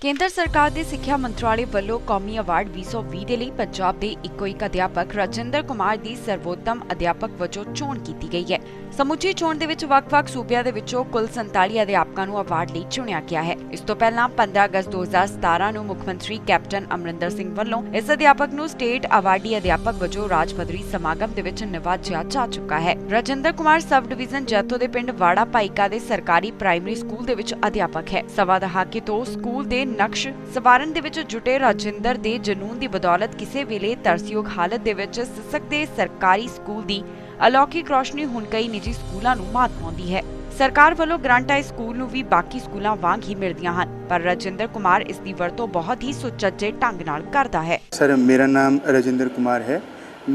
ਕੇਂਦਰ ਸਰਕਾਰ ਦੇ ਸਿੱਖਿਆ ਮੰਤਰਾਲੇ ਵੱਲੋਂ ਕੌਮੀ ਅਵਾਰਡ 2020 ਦੇ ਲਈ ਪੰਜਾਬ ਦੇ ਇੱਕੋ ਇੱਕ ਅਧਿਆਪਕ ਰਾਜਿੰਦਰ ਕੁਮਾਰ ਦੀ ਸਰਵੋਤਮ ਅਧਿਆਪਕ ਵਜੋਂ ਚੋਣ ਕੀਤੀ ਗਈ ਹੈ। ਸਮੁੱਚੀ ਚੋਣ ਦੇ ਵਿੱਚ ਵੱਖ-ਵੱਖ ਸੂਬਿਆਂ ਦੇ ਵਿੱਚੋਂ ਕੁੱਲ 47 ਅਧਿਆਪਕਾਂ ਨੂੰ ਅਵਾਰਡ ਲਈ ਚੁਣਿਆ ਗਿਆ ਹੈ। ਇਸ ਤੋਂ ਪਹਿਲਾਂ 15 ਅਗਸਤ 2017 ਨੂੰ ਮੁੱਖ ਮੰਤਰੀ ਕੈਪਟਨ ਅਮਰਿੰਦਰ ਸਿੰਘ ਵੱਲੋਂ ਇਸ ਅਧਿਆਪਕ ਨੂੰ ਸਟੇਟ ਅਵਾਰਡੀ ਅਧਿਆਪਕ ਵਜੋਂ ਰਾਜ ਪੱਧਰੀ ਸਮਾਗਮ ਦੇ ਵਿੱਚ ਨਿਵਾਜਿਆ ਜਾ ਚੁੱਕਾ ਹੈ। ਰਾਜਿੰਦਰ ਕੁਮਾਰ ਸਬ ਡਿਵੀਜ਼ਨ ਜੈਤੋ ਦੇ ਪਿੰਡ ਵਾੜਾ ਭਾਈਕਾ ਦੇ ਸਰਕਾਰੀ ਪ੍ਰਾਇਮਰੀ ਸਕੂਲ ਦੇ ਵਿੱਚ ਅਧਿਆਪਕ ਹੈ। ਸਵਾ ਦਹਾਕੇ ਤੋਂ ਸਕੂਲ ਦੇ ਨਕਸ਼ ਸਵਾਰਨ ਦੇ ਵਿੱਚ ਜੁਟੇ ਰਾਜਿੰਦਰ ਦੇ ਜਨੂਨ ਦੀ ਬਦੌਲਤ ਕਿਸੇ ਵੇਲੇ ਤਰਸਯੋਗ ਹਾਲਤ ਦੇ ਵਿੱਚ ਸਿਸਕਦੇ ਸਰਕਾਰੀ ਸਕੂਲ ਦੀ ਅਲੌਕਿਕ ਰੋਸ਼ਨੀ ਹੁਣ ਕਈ ਨਿੱਜੀ ਸਕੂਲਾਂ ਨੂੰ ਮਾਤ ਪਾਉਂਦੀ ਹੈ। ਸਰਕਾਰ ਵੱਲੋਂ ਗ੍ਰਾਂਟਾਂ ਇਸ ਸਕੂਲ ਨੂੰ ਵੀ ਬਾਕੀ ਸਕੂਲਾਂ ਵਾਂਗ ਹੀ ਮਿਲਦੀਆਂ ਹਨ, ਪਰ ਰਾਜਿੰਦਰ ਕੁਮਾਰ ਇਸ ਦੀ ਵਰਤੋਂ ਬਹੁਤ ਹੀ ਸੁਚੱਜੇ ਢੰਗ ਨਾਲ ਕਰਦਾ है। सर, मेरा नाम राजेंद्र कुमार है।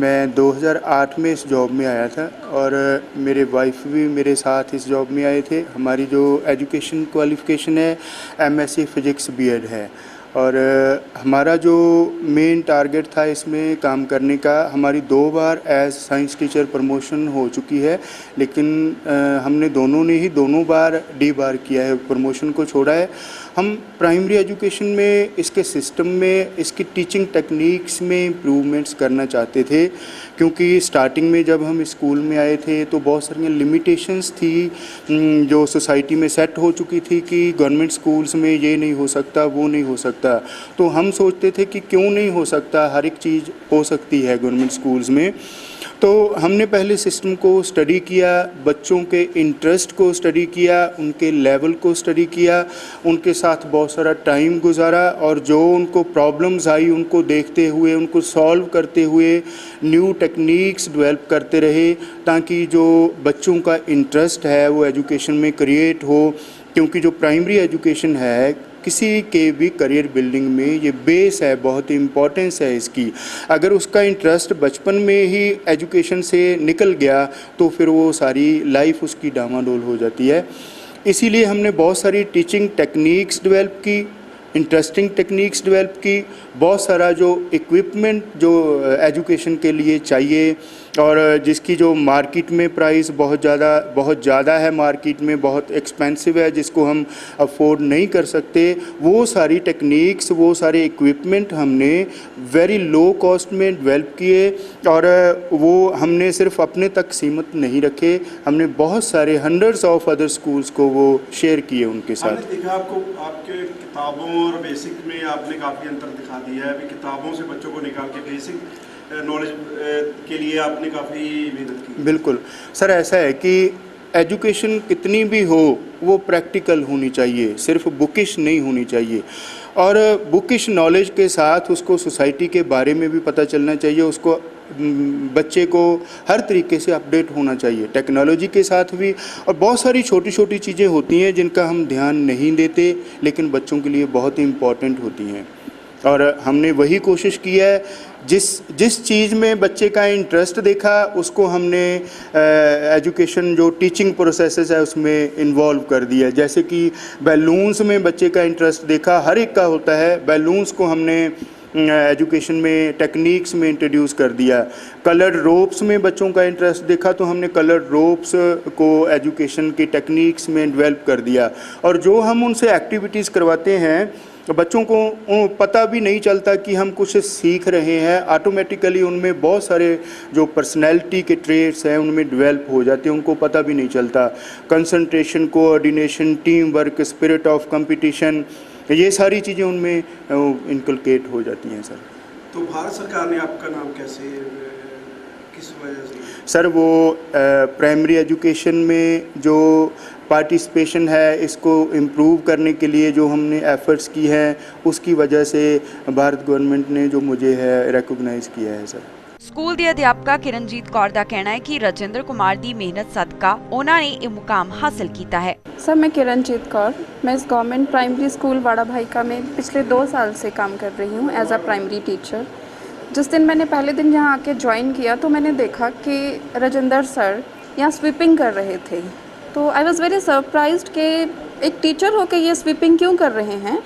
मैं 2008 में इस जॉब में आया था और मेरे वाइफ भी मेरे साथ इस जॉब में आए थे। हमारी जो एजुकेशन क्वालिफ़िकेशन है MSc फिजिक्स B.Ed है और हमारा जो मेन टारगेट था इसमें काम करने का, हमारी 2 बार एज साइंस टीचर प्रमोशन हो चुकी है, लेकिन हमने दोनों ने ही दोनों बार डी बार किया है, प्रमोशन को छोड़ा है। हम प्राइमरी एजुकेशन में इसके सिस्टम में इसकी टीचिंग टेक्निक्स में इम्प्रूवमेंट्स करना चाहते थे, क्योंकि स्टार्टिंग में जब हम स्कूल में आए थे तो बहुत सारी लिमिटेशंस थी जो सोसाइटी में सेट हो चुकी थी कि गवर्नमेंट स्कूल्स में ये नहीं हो सकता, वो नहीं हो सकता। तो हम सोचते थे कि क्यों नहीं हो सकता, हर एक चीज़ हो सकती है गवर्नमेंट स्कूल्स में। तो हमने पहले सिस्टम को स्टडी किया, बच्चों के इंटरेस्ट को स्टडी किया, उनके लेवल को स्टडी किया, उनके साथ बहुत सारा टाइम गुजारा और जो उनको प्रॉब्लम्स आई उनको देखते हुए, उनको सॉल्व करते हुए न्यू टेक्निक्स डेवलप करते रहे, ताकि जो बच्चों का इंटरेस्ट है वो एजुकेशन में क्रिएट हो। क्योंकि जो प्राइमरी एजुकेशन है किसी के भी करियर बिल्डिंग में ये बेस है, बहुत इम्पोर्टेंस है इसकी। अगर उसका इंटरेस्ट बचपन में ही एजुकेशन से निकल गया तो फिर वो सारी लाइफ उसकी डामाडोल हो जाती है। इसीलिए हमने बहुत सारी टीचिंग टेक्निक्स डेवलप की, इंटरेस्टिंग टेक्निक्स डेवलप की, बहुत सारा जो इक्विपमेंट जो एजुकेशन के लिए चाहिए और जिसकी जो मार्केट में प्राइस बहुत ज़्यादा है, मार्केट में बहुत एक्सपेंसिव है, जिसको हम अफोर्ड नहीं कर सकते, वो सारी टेक्निक्स, वो सारे इक्विपमेंट हमने वेरी लो कॉस्ट में डेवलप किए और वो हमने सिर्फ अपने तक सीमित नहीं रखे, हमने बहुत सारे हंड्रेड्स ऑफ अदर स्कूल्स को वो शेयर किए उनके साथ। हमने देखा आपको आपके किताबों और बेसिक में आपने काफ़ी अंतर दिखा दिया है। अभी किताबों से बच्चों को निकाल के बेसिक नॉलेज के लिए आपने काफ़ी मेहनत की। बिल्कुल सर, ऐसा है कि एजुकेशन कितनी भी हो वो प्रैक्टिकल होनी चाहिए, सिर्फ बुकिश नहीं होनी चाहिए और बुकिश नॉलेज के साथ उसको सोसाइटी के बारे में भी पता चलना चाहिए, उसको बच्चे को हर तरीके से अपडेट होना चाहिए टेक्नोलॉजी के साथ भी। और बहुत सारी छोटी छोटी चीज़ें होती हैं जिनका हम ध्यान नहीं देते, लेकिन बच्चों के लिए बहुत ही इम्पॉर्टेंट होती हैं और हमने वही कोशिश की है। जिस चीज़ में बच्चे का इंटरेस्ट देखा उसको हमने एजुकेशन जो टीचिंग प्रोसेसेस है उसमें इन्वॉल्व कर दिया। जैसे कि बैलून्स में बच्चे का इंटरेस्ट देखा, हर एक का होता है, बैलून्स को हमने एजुकेशन में टेक्निक्स में इंट्रोड्यूस कर दिया। कलर्ड रोप्स में बच्चों का इंटरेस्ट देखा तो हमने कलर्ड रोप्स को एजुकेशन की टेक्निक्स में डेवलप कर दिया और जो हम उनसे एक्टिविटीज़ करवाते हैं बच्चों को पता भी नहीं चलता कि हम कुछ सीख रहे हैं, ऑटोमेटिकली उनमें बहुत सारे जो पर्सनैलिटी के ट्रेट्स हैं उनमें डेवलप हो जाते हैं, उनको पता भी नहीं चलता। Concentration, coordination, team work, spirit of competition, ये सारी चीज़ें उनमें इनकलकेट हो जाती हैं सर। तो भारत सरकार ने आपका नाम कैसे, किस वजह से? सर वो प्राइमरी एजुकेशन में जो पार्टिसिपेशन है इसको इम्प्रूव करने के लिए जो हमने एफ़र्ट्स की हैं उसकी वजह से भारत गवर्नमेंट ने जो मुझे है रिकॉग्नाइज़ किया है सर। ਸਕੂਲ ਦੀ ਅਧਿਆਪਕਾ ਕਿਰਨਜੀਤ ਕੌਰ ਦਾ ਕਹਿਣਾ ਹੈ ਕਿ ਰਾਜਿੰਦਰ ਕੁਮਾਰ ਦੀ ਮਿਹਨਤ ਸਦਕਾ ਉਹਨਾਂ ਨੇ ਇਹ ਮੁਕਾਮ ਹਾਸਲ ਕੀਤਾ है। सर, मैं किरणजीत कौर, मैं इस गवर्नमेंट प्राइमरी स्कूल वाड़ा भाईका में पिछले 2 साल से काम कर रही हूँ एज अ प्राइमरी टीचर। जिस दिन मैंने पहले दिन यहाँ आके ज्वाइन किया तो मैंने देखा कि राजेंद्र सर यहाँ स्वीपिंग कर रहे थे, तो आई वॉज़ वेरी सरप्राइज्ड कि एक टीचर होकर ये स्वीपिंग क्यों कर रहे हैं।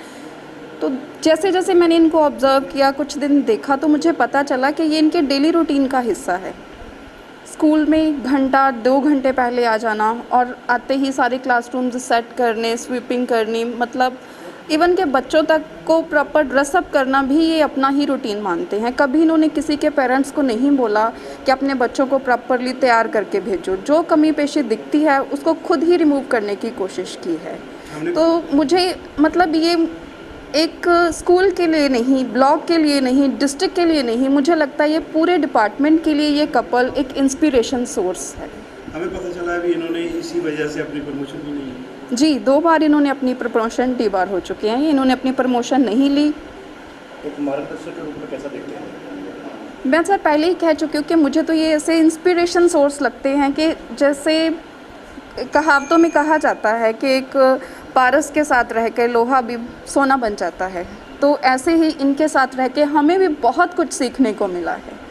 तो जैसे जैसे मैंने इनको ऑब्ज़र्व किया, कुछ दिन देखा, तो मुझे पता चला कि ये इनके डेली रूटीन का हिस्सा है। स्कूल में घंटा 2 घंटे पहले आ जाना और आते ही सारे क्लासरूम्स सेट करने, स्वीपिंग करनी, मतलब इवन के बच्चों तक को प्रॉपर ड्रेसअप करना भी ये अपना ही रूटीन मानते हैं। कभी इन्होंने किसी के पेरेंट्स को नहीं बोला कि अपने बच्चों को प्रॉपरली तैयार करके भेजो। जो कमी पेशी दिखती है उसको खुद ही रिमूव करने की कोशिश की है। तो मुझे मतलब ये एक स्कूल के लिए नहीं, ब्लॉक के लिए नहीं, डिस्ट्रिक्ट के लिए नहीं, मुझे लगता है ये पूरे डिपार्टमेंट के लिए ये कपल एक इंस्पिरेशन सोर्स है। हमें पता चला है भी इन्होंने इसी वजह से अपनी प्रमोशन भी नहीं ली। जी, 2 बार इन्होंने अपनी प्रमोशन डिबार हो चुके हैं। इन्होंने अपनी प्रमोशन नहीं ली। एक मार्गदर्शक के रूप में कैसा देखते हैं? मैं सर पहले ही कह चुकी हूँ कि मुझे तो ये ऐसे इंस्पिरेशन सोर्स लगते हैं कि जैसे कहावतों में कहा जाता है कि एक पारस के साथ रह के लोहा भी सोना बन जाता है, तो ऐसे ही इनके साथ रह के हमें भी बहुत कुछ सीखने को मिला है।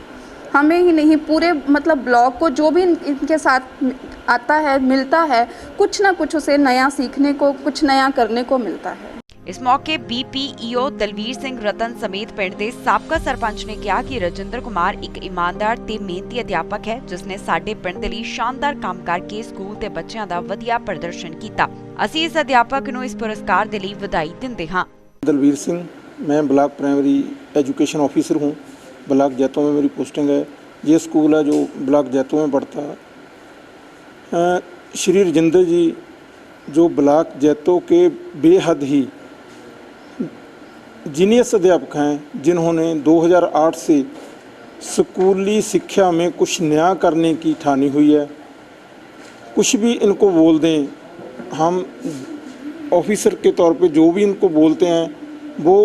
हमें ही नहीं, पूरे मतलब ब्लॉक को जो भी इनके साथ आता है, मिलता है, कुछ ना कुछ उसे नया सीखने को, कुछ नया करने को मिलता है। इस मौके BPEO दलवीर सिंह रतन समेत पिंड ਦੇ ਸਾਬਕਾ ਸਰਪੰਚ ਨੇ ਕਿਹਾ ਕਿ ਰਜਿੰਦਰ ਕੁਮਾਰ ਇੱਕ ਇਮਾਨਦਾਰ ਤੇ ਮਿਹਨਤੀ ਅਧਿਆਪਕ ਹੈ ਜਿਸ ਨੇ ਸਾਡੇ ਪਿੰਡ ਦੇ ਲਈ ਸ਼ਾਨਦਾਰ ਕੰਮ ਕਰਕੇ ਸਕੂਲ ਤੇ ਬੱਚਿਆਂ ਦਾ ਵਧੀਆ ਪ੍ਰਦਰਸ਼ਨ ਕੀਤਾ। ਅਸੀਂ ਇਸ ਅਧਿਆਪਕ ਨੂੰ ਇਸ ਪੁਰਸਕਾਰ ਦੇ ਲਈ ਵਧਾਈ ਦਿੰਦੇ ਹਾਂ। दलवीर सिंह, मैं ब्लॉक प्राइमरी एजुकेशन ऑफिसर हूँ। ब्लॉक जैतों में मेरी पोस्टिंग है। ये स्कूल है जो ब्लॉक जैतों में पढ़ता है। श्री राजेंद्र जी जो ब्लॉक जैतों के बेहद ही जीनियस अध्यापक हैं, जिन्होंने 2008 से स्कूली शिक्षा में कुछ नया करने की ठानी हुई है। कुछ भी इनको बोल दें, हम ऑफिसर के तौर पे जो भी इनको बोलते हैं वो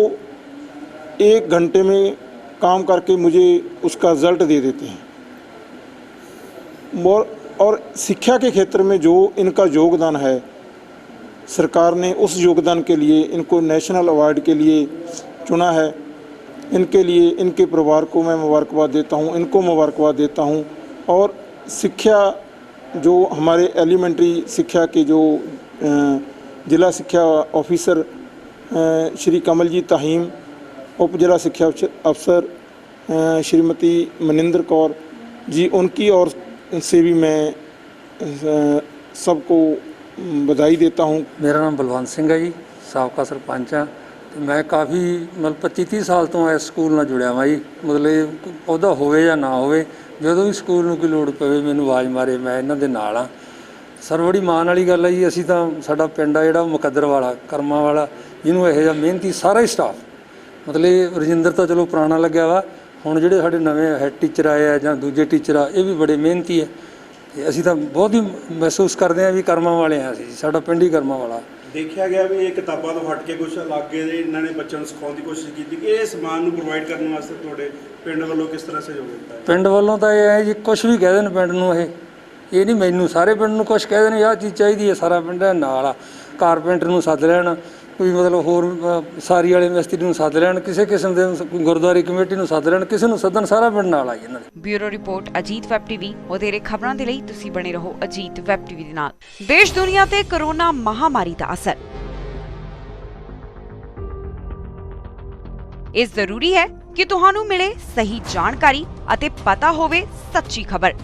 1 घंटे में काम करके मुझे उसका रिज़ल्ट दे देते हैं। और शिक्षा के क्षेत्र में जो इनका योगदान है, सरकार ने उस योगदान के लिए इनको नेशनल अवार्ड के लिए चुना है। इनके लिए इनके परिवार को मैं मुबारकबाद देता हूँ, इनको मुबारकबाद देता हूँ। और शिक्षा जो हमारे एलिमेंट्री शिक्षा के जो जिला शिक्षा ऑफिसर श्री कमलजीत ताहीम, उप जिला शिक्षा अफसर श्रीमती मनिंदर कौर जी, उनकी ओर से भी मैं सबको बधाई देता हूँ। मेरा नाम बलवंत सिंह है जी, साबका सरपंच हाँ। तो मैं काफ़ी मतलब 25-30 साल तो इस स्कूल ਨਾਲ जुड़िया ਵਾ जी। मतलब ਉਹਦਾ ਹੋਵੇ ਜਾਂ ਨਾ ਹੋਵੇ, ਜਦੋਂ ਵੀ ਸਕੂਲ ਨੂੰ ਕੋਈ ਲੋੜ ਪਵੇ ਮੈਨੂੰ ਆਵਾਜ਼ ਮਾਰੇ, ਮੈਂ ਇਹਨਾਂ ਦੇ ਨਾਲ ਹਾਂ। ਸਰ ਬੜੀ ਮਾਣ ਵਾਲੀ ਗੱਲ ਹੈ ਜੀ। ਅਸੀਂ ਤਾਂ ਸਾਡਾ ਪਿੰਡ ਆ ਜਿਹੜਾ ਮੁਕੱਦਰ ਵਾਲਾ, ਕਰਮਾਂ ਵਾਲਾ, ਜਿਹਨੂੰ ਇਹੋ ਜਿਹਾ ਮਿਹਨਤੀ ਸਾਰਾ ਹੀ ਸਟਾਫ, ਮਤਲਬ ਰਜਿੰਦਰ ਤਾਂ ਚਲੋ ਪੁਰਾਣਾ ਲੱਗਿਆ ਵਾ, ਹੁਣ ਜਿਹੜੇ ਸਾਡੇ ਨਵੇਂ ਹੈਡ ਟੀਚਰ ਆਏ ਆ ਜਾਂ ਦੂਜੇ ਟੀਚਰ ਆ, ਇਹ ਵੀ ਬੜੇ ਮਿਹਨਤੀ ਹੈ। ਤੇ ਅਸੀਂ ਤਾਂ ਬਹੁਤ ਹੀ ਮਹਿਸੂਸ ਕਰਦੇ ਹਾਂ ਵੀ ਕਰਮਾਂ ਵਾਲੇ ਹਾਂ ਅਸੀਂ, ਸਾਡਾ ਪਿੰਡ ਹੀ ਕਰਮਾਂ ਵਾਲਾ। ਦੇਖਿਆ ਗਿਆ ਵੀ ਇਹ ਕਿਤਾਬਾਂ ਤੋਂ ਹਟ ਕੇ ਕੁਝ ਅਲੱਗੇ ਦੇ ਇਹਨਾਂ ਨੇ ਬੱਚਿਆਂ ਨੂੰ ਸਿਖਾਉਣ ਦੀ ਕੋਸ਼ਿਸ਼ ਕੀਤੀ ਕਿ ਇਹ ਸਮਾਨ ਨੂੰ ਪ੍ਰੋਵਾਈਡ ਕਰਨ ਵਾਸਤੇ ਤੁਹਾਡੇ ਪਿੰਡ ਵੱਲੋਂ ਕਿਸ ਤਰ੍ਹਾਂ ਸਹਿਯੋਗ ਦਿੱਤਾ ਹੈ? ਪਿੰਡ ਵੱਲੋਂ ਤਾਂ ਇਹ ਹੈ ਜੀ, ਕੁਛ ਵੀ ਕਹਿ ਦੇਣ ਪਿੰਡ ਨੂੰ, ਇਹ ਨਹੀਂ ਮੈਨੂੰ, ਸਾਰੇ ਪਿੰਡ ਨੂੰ ਕੁਛ ਕਹਿ ਦੇਣ ਆਹ ਚੀਜ਼ ਚਾਹੀਦੀ ਹੈ, ਸਾਰਾ ਪਿੰਡ ਨਾਲ ਆ। ਕਾਰਪੈਂਟਰ ਨੂੰ ਸੱਦ ਲੈਣ, ਕੋਈ ਮਤਲਬ ਹੋਰ ਸਾਰੀ ਵਾਲੇ ਮਿਸਤਰੀ ਨੂੰ ਸੱਦ ਲੈਣ, ਕਿਸੇ ਕਿਸਮ ਦੇ ਗੁਰਦੁਆਰੇ ਕਮੇਟੀ ਨੂੰ ਸੱਦ ਲੈਣ, ਕਿਸੇ ਨੂੰ ਸੱਦਣ, ਸਾਰਾ ਪਿੰਡ ਨਾਲ ਆ ਜੀ ਇਹਨਾਂ ਦੇ। Bureau report, Ajit web TV. ਵਧੇਰੇ ਖਬਰਾਂ ਦੇ ਲਈ ਤੁਸੀਂ ਬਣੇ ਰਹੋ ਅਜੀਤ ਵੈਬ ਟੀਵੀ ਦੇ ਨਾਲ। ਦੇਸ਼ ਦੁਨੀਆ ਤੇ ਕੋਰੋਨਾ ਮਹਾਮਾਰੀ ਦਾ ਅਸਰ। ਇਹ ਜ਼ਰੂਰੀ ਹੈ ਕਿ ਤੁਹਾਨੂੰ ਮਿਲੇ ਸਹੀ ਜਾਣਕਾਰੀ ਅਤੇ ਪਤਾ ਹੋਵੇ ਸੱਚੀ ਖਬਰ।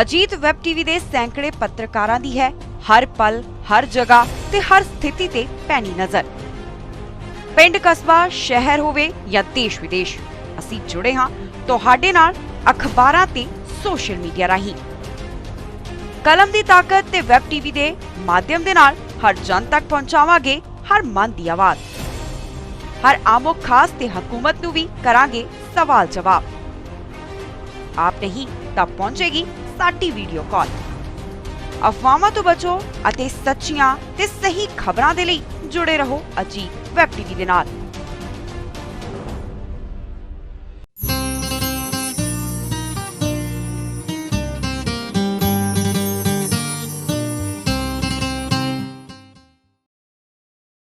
ਅਜੀਤ ਵੈਬ ਟੀਵੀ ਦੇ ਸੈਂਕੜੇ ਪੱਤਰਕਾਰਾਂ ਦੀ ਹੈ ਹਰ ਪਲ, ਹਰ ਜਗ੍ਹਾ ਤੇ ਹਰ ਸਥਿਤੀ ਤੇ ਪੈਣੀ ਨਜ਼ਰ। ਪਿੰਡ, ਕਸਬਾ, ਸ਼ਹਿਰ ਹੋਵੇ ਜਾਂ ਦੇਸ਼ ਵਿਦੇਸ਼, ਅਸੀਂ ਜੁੜੇ ਹਾਂ ਤੁਹਾਡੇ ਨਾਲ ਅਖਬਾਰਾਂ ਤੇ ਸੋਸ਼ਲ ਮੀਡੀਆ ਰਾਹੀਂ। ਕਲਮ ਦੀ ਤਾਕਤ ਤੇ ਵੈਬ ਟੀਵੀ ਦੇ ਮਾਧਿਅਮ ਦੇ ਨਾਲ ਹਰ ਜਨ ਤੱਕ ਪਹੁੰਚਾਵਾਂਗੇ ਹਰ ਮਨ ਦੀ ਆਵਾਜ਼। ਹਰ ਆਮੋ ਖਾਸ ਤੇ ਹਕੂਮਤ ਨੂੰ ਵੀ ਕਰਾਂਗੇ ਸਵਾਲ ਜਵਾਬ। ਆਪ ਨਹੀਂ ਤਾਂ ਪਹੁੰਚੇਗੀ ਸਾਡੀ ਵੀਡੀਓ ਕਾਲ। ਅਫਵਾਹਾਂ ਤੋਂ ਬਚੋ ਅਤੇ ਸੱਚੀਆਂ ਤੇ ਸਹੀ ਖਬਰਾਂ ਦੇ ਲਈ ਜੁੜੇ ਰਹੋ ਅਜੀਤ ਵੈਬ ਟੀਵੀ ਦੇ ਨਾਲ।